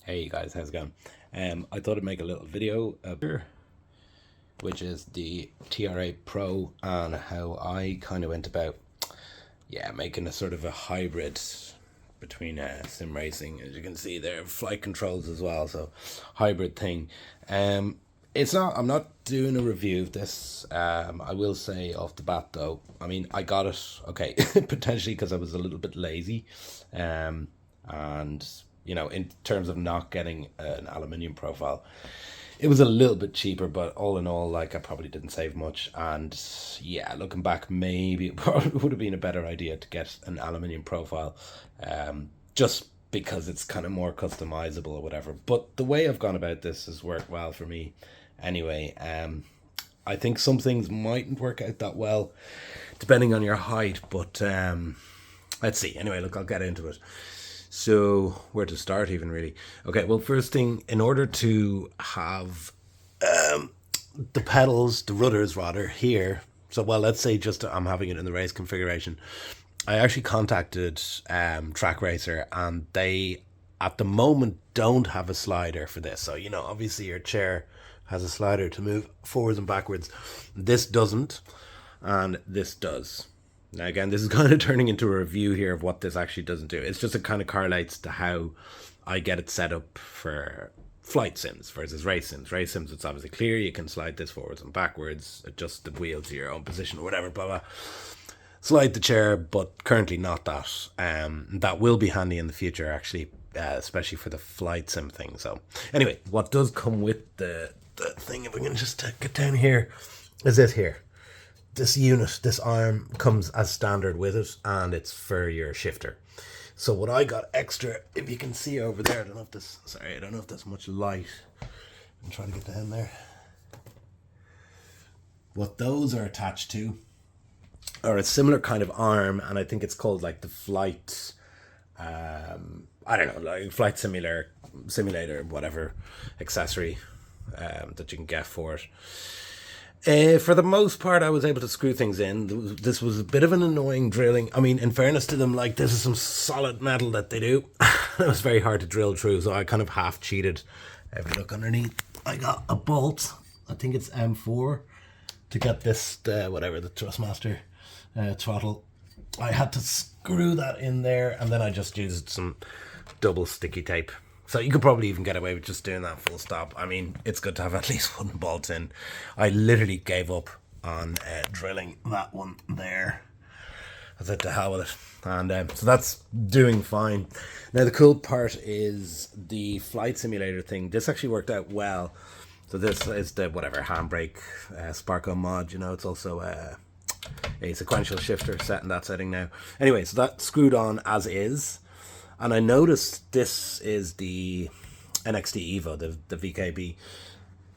Hey guys, how's it going? I thought I'd make a little video of here, which is the TR8 Pro, and how I kind of went about, making a sort of a hybrid between sim racing. As you can see, there are flight controls as well, so hybrid thing. It's not. I'm not doing a review of this. I will say off the bat though. I mean, I got it. Okay, potentially because I was a little bit lazy, and in terms of not getting an aluminium profile, it was a little bit cheaper. But all in all, like I probably didn't save much. And yeah, looking back, maybe it probably would have been a better idea to get an aluminium profile, just because it's kind of more customizable or whatever. But the way I've gone about this has worked well for me anyway. I think some things mightn't work out that well depending on your height, but let's see. Anyway, look, I'll get into it. So, where to start, even really? Okay, well, first thing, in order to have the pedals, the rudders rather, here. So, well, let's say just I'm having it in the race configuration. I actually contacted Track Racer, and they, at the moment, don't have a slider for this. So, obviously your chair has a slider to move forwards and backwards. This doesn't, and this does. Now, again, this is kind of turning into a review here of what this actually doesn't do. It's just, it kind of correlates to how I get it set up for flight sims versus race sims. Race sims, it's obviously clear. You can slide this forwards and backwards, adjust the wheel to your own position or whatever, blah, blah. Slide the chair, but currently not that. That will be handy in the future, actually, especially for the flight sim thing. So, anyway, what does come with the thing, if we can just get down here, is this here. This unit, this arm, comes as standard with it, and it's for your shifter. So what I got extra, if you can see over there, I don't know if there's much light. I'm trying to get down there. What those are attached to are a similar kind of arm, and I think it's called like the flight, I don't know, like flight simulator, whatever accessory that you can get for it. For the most part, I was able to screw things in. This was a bit of an annoying drilling. I mean, in fairness to them, like, this is some solid metal that they do. It was very hard to drill through, so I kind of half cheated. If you look underneath, I got a bolt. I think it's M4 to get this, the Thrustmaster throttle. I had to screw that in there, and then I just used some double sticky tape. So you could probably even get away with just doing that full stop. I mean, it's good to have at least one bolt in. I literally gave up on drilling that one there. I said to hell with it. And so that's doing fine. Now the cool part is the flight simulator thing. This actually worked out well. So this is the handbrake Sparko mod. It's also a sequential shifter set in that setting now. Anyway, so that's screwed on as is. And I noticed this is the NXT Evo, the VKB.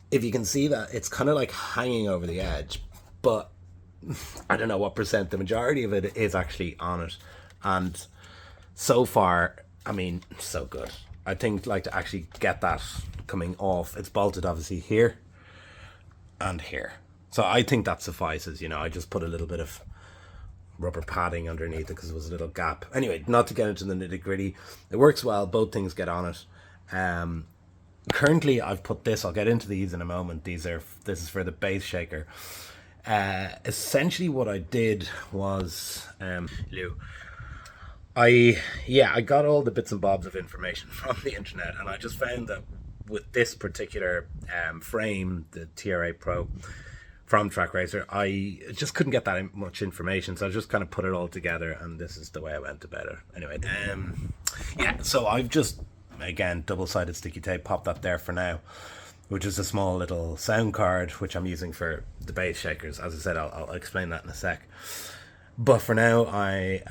If you can see that, it's kind of like hanging over the edge, but I don't know what percent. The majority of it is actually on it. And so far, I mean, so good. I think like to actually get that coming off, it's bolted obviously here and here. So I think that suffices. I just put a little bit of rubber padding underneath it because there was a little gap. Anyway, not to get into the nitty gritty, it works well. Both things get on it. Currently, I've put this. I'll get into these in a moment. This is for the base shaker. Essentially, what I did was, I got all the bits and bobs of information from the internet, and I just found that with this particular frame, the TR8 Pro, from Track Racer, I just couldn't get that much information, so I just kind of put it all together, and this is the way I went about it. Anyway, so I've just, again, double-sided sticky tape, popped that there for now, which is a small little sound card, which I'm using for the bass shakers. As I said, I'll explain that in a sec. But for now, I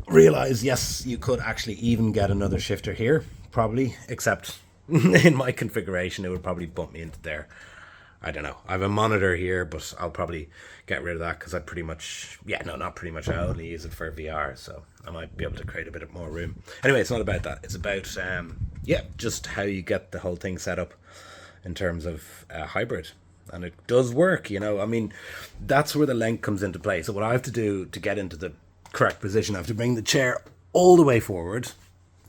realised, yes, you could actually even get another shifter here, probably, except in my configuration, it would probably bump me into there. I don't know. I have a monitor here, but I'll probably get rid of that because I pretty much, not pretty much, I only use it for VR, so I might be able to create a bit more room. Anyway, it's not about that. It's about, just how you get the whole thing set up in terms of hybrid. And it does work, I mean, that's where the length comes into play. So what I have to do to get into the correct position, I have to bring the chair all the way forward,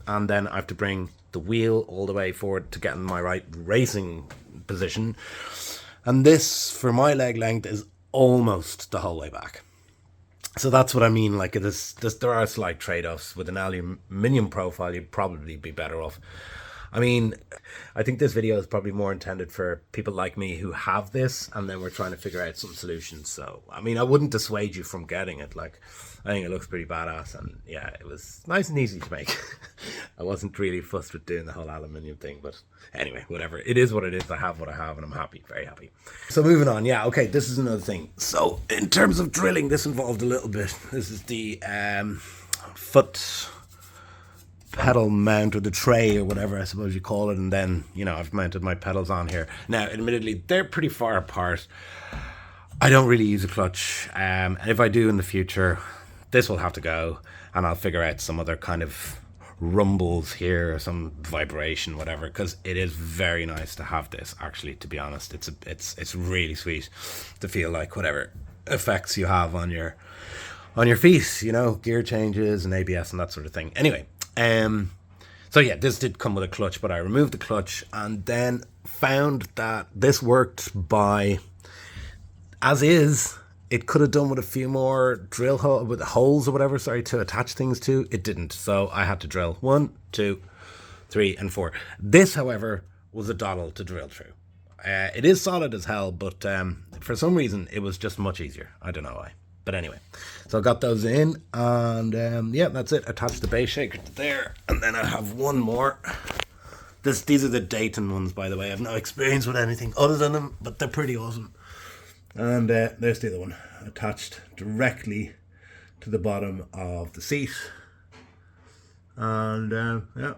and then I have to bring the wheel all the way forward to get in my right racing position. And this, for my leg length, is almost the whole way back. So that's what I mean. Like, there are slight trade-offs. With an aluminium profile, you'd probably be better off. I mean, I think this video is probably more intended for people like me who have this, and then we're trying to figure out some solutions. So, I mean, I wouldn't dissuade you from getting it. Like, I think it looks pretty badass, and yeah, it was nice and easy to make. I wasn't really fussed with doing the whole aluminium thing, but anyway, whatever. It is what it is. I have what I have, and I'm happy, very happy. So moving on, yeah, okay, this is another thing. So in terms of drilling, this involved a little bit. This is the foot pedal mount, or the tray, or whatever I suppose you call it, and then, you know, I've mounted my pedals on here. Now, admittedly, they're pretty far apart. I don't really use a clutch, and if I do in the future, this will have to go, and I'll figure out some other kind of rumbles here, or some vibration, whatever, because it is very nice to have this, actually, to be honest. It's really sweet to feel like whatever effects you have on your feet, you know, gear changes and ABS and that sort of thing. Anyway, so yeah, this did come with a clutch, but I removed the clutch and then found that this worked by as is. It could have done with a few more drill with holes or whatever, sorry, to attach things to. It didn't, so I had to drill 1, 2, 3, and 4. This, however, was a doddle to drill through. It is solid as hell, but for some reason it was just much easier. I don't know why. But anyway, so I got those in, and yeah, that's it. Attached the base shaker to there, and then I have one more. These are the Dayton ones, by the way. I have no experience with anything other than them, but they're pretty awesome. And there's the other one, attached directly to the bottom of the seat. And yeah,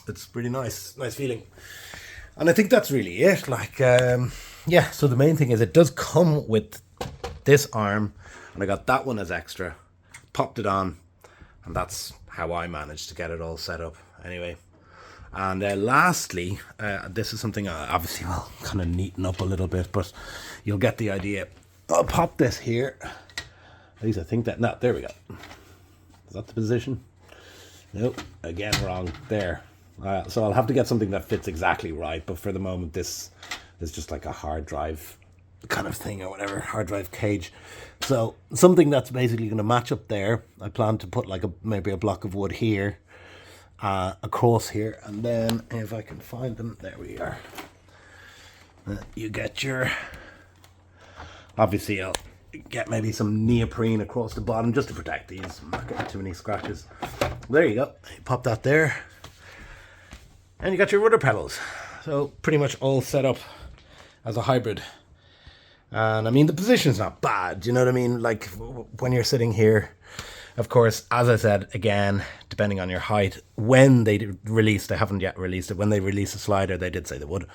it's pretty nice feeling. And I think that's really it. Like, yeah, so the main thing is it does come with this arm, and I got that one as extra, popped it on, and that's how I managed to get it all set up anyway. And lastly, this is something I obviously will kind of neaten up a little bit, but you'll get the idea. I'll pop this here. At least I think that, no, there we go. Is that the position? Nope, again wrong, there. So I'll have to get something that fits exactly right, but for the moment this is just like a hard drive kind of thing or whatever, hard drive cage. So something that's basically going to match up there. I plan to put like maybe a block of wood here, across here, and then if I can find them, there we are. You get your, obviously I'll get maybe some neoprene across the bottom just to protect these. I'm not getting too many scratches. There you go, you pop that there, and you got your rudder pedals. So pretty much all set up as a hybrid. And I mean, the position's not bad, you know what I mean? Like when you're sitting here, of course, as I said, again, depending on your height, when they release, they haven't yet released it, when they release a slider, they did say they would,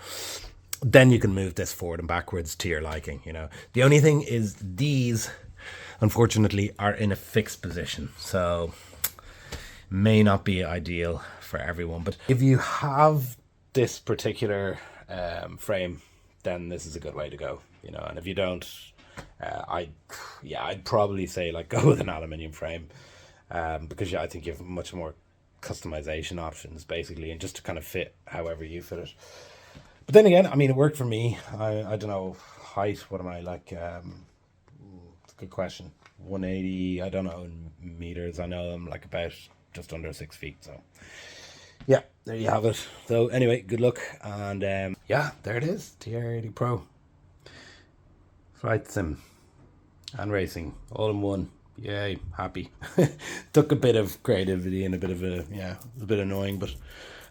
then you can move this forward and backwards to your liking, you know. The only thing is these, unfortunately, are in a fixed position, so may not be ideal for everyone. But if you have this particular frame, then this is a good way to go, you know. And if you don't, I'd probably say like go with an aluminium frame, because I think you have much more customization options basically, and just to kind of fit however you fit it. But then again, I mean, it worked for me. I don't know, height, what am I like? It's a good question. 180, I don't know in meters. I know I'm like about just under 6 feet. So yeah, there you have it. So anyway, good luck. And yeah, there it is, TR8 Pro. Flight sim and racing all in one. Yay, happy. Took a bit of creativity and a bit of it was a bit annoying, but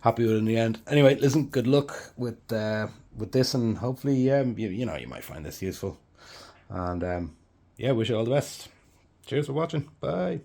happy with it in the end. Anyway, listen, good luck with this, and hopefully you know, you might find this useful. And yeah, wish you all the best. Cheers for watching. Bye.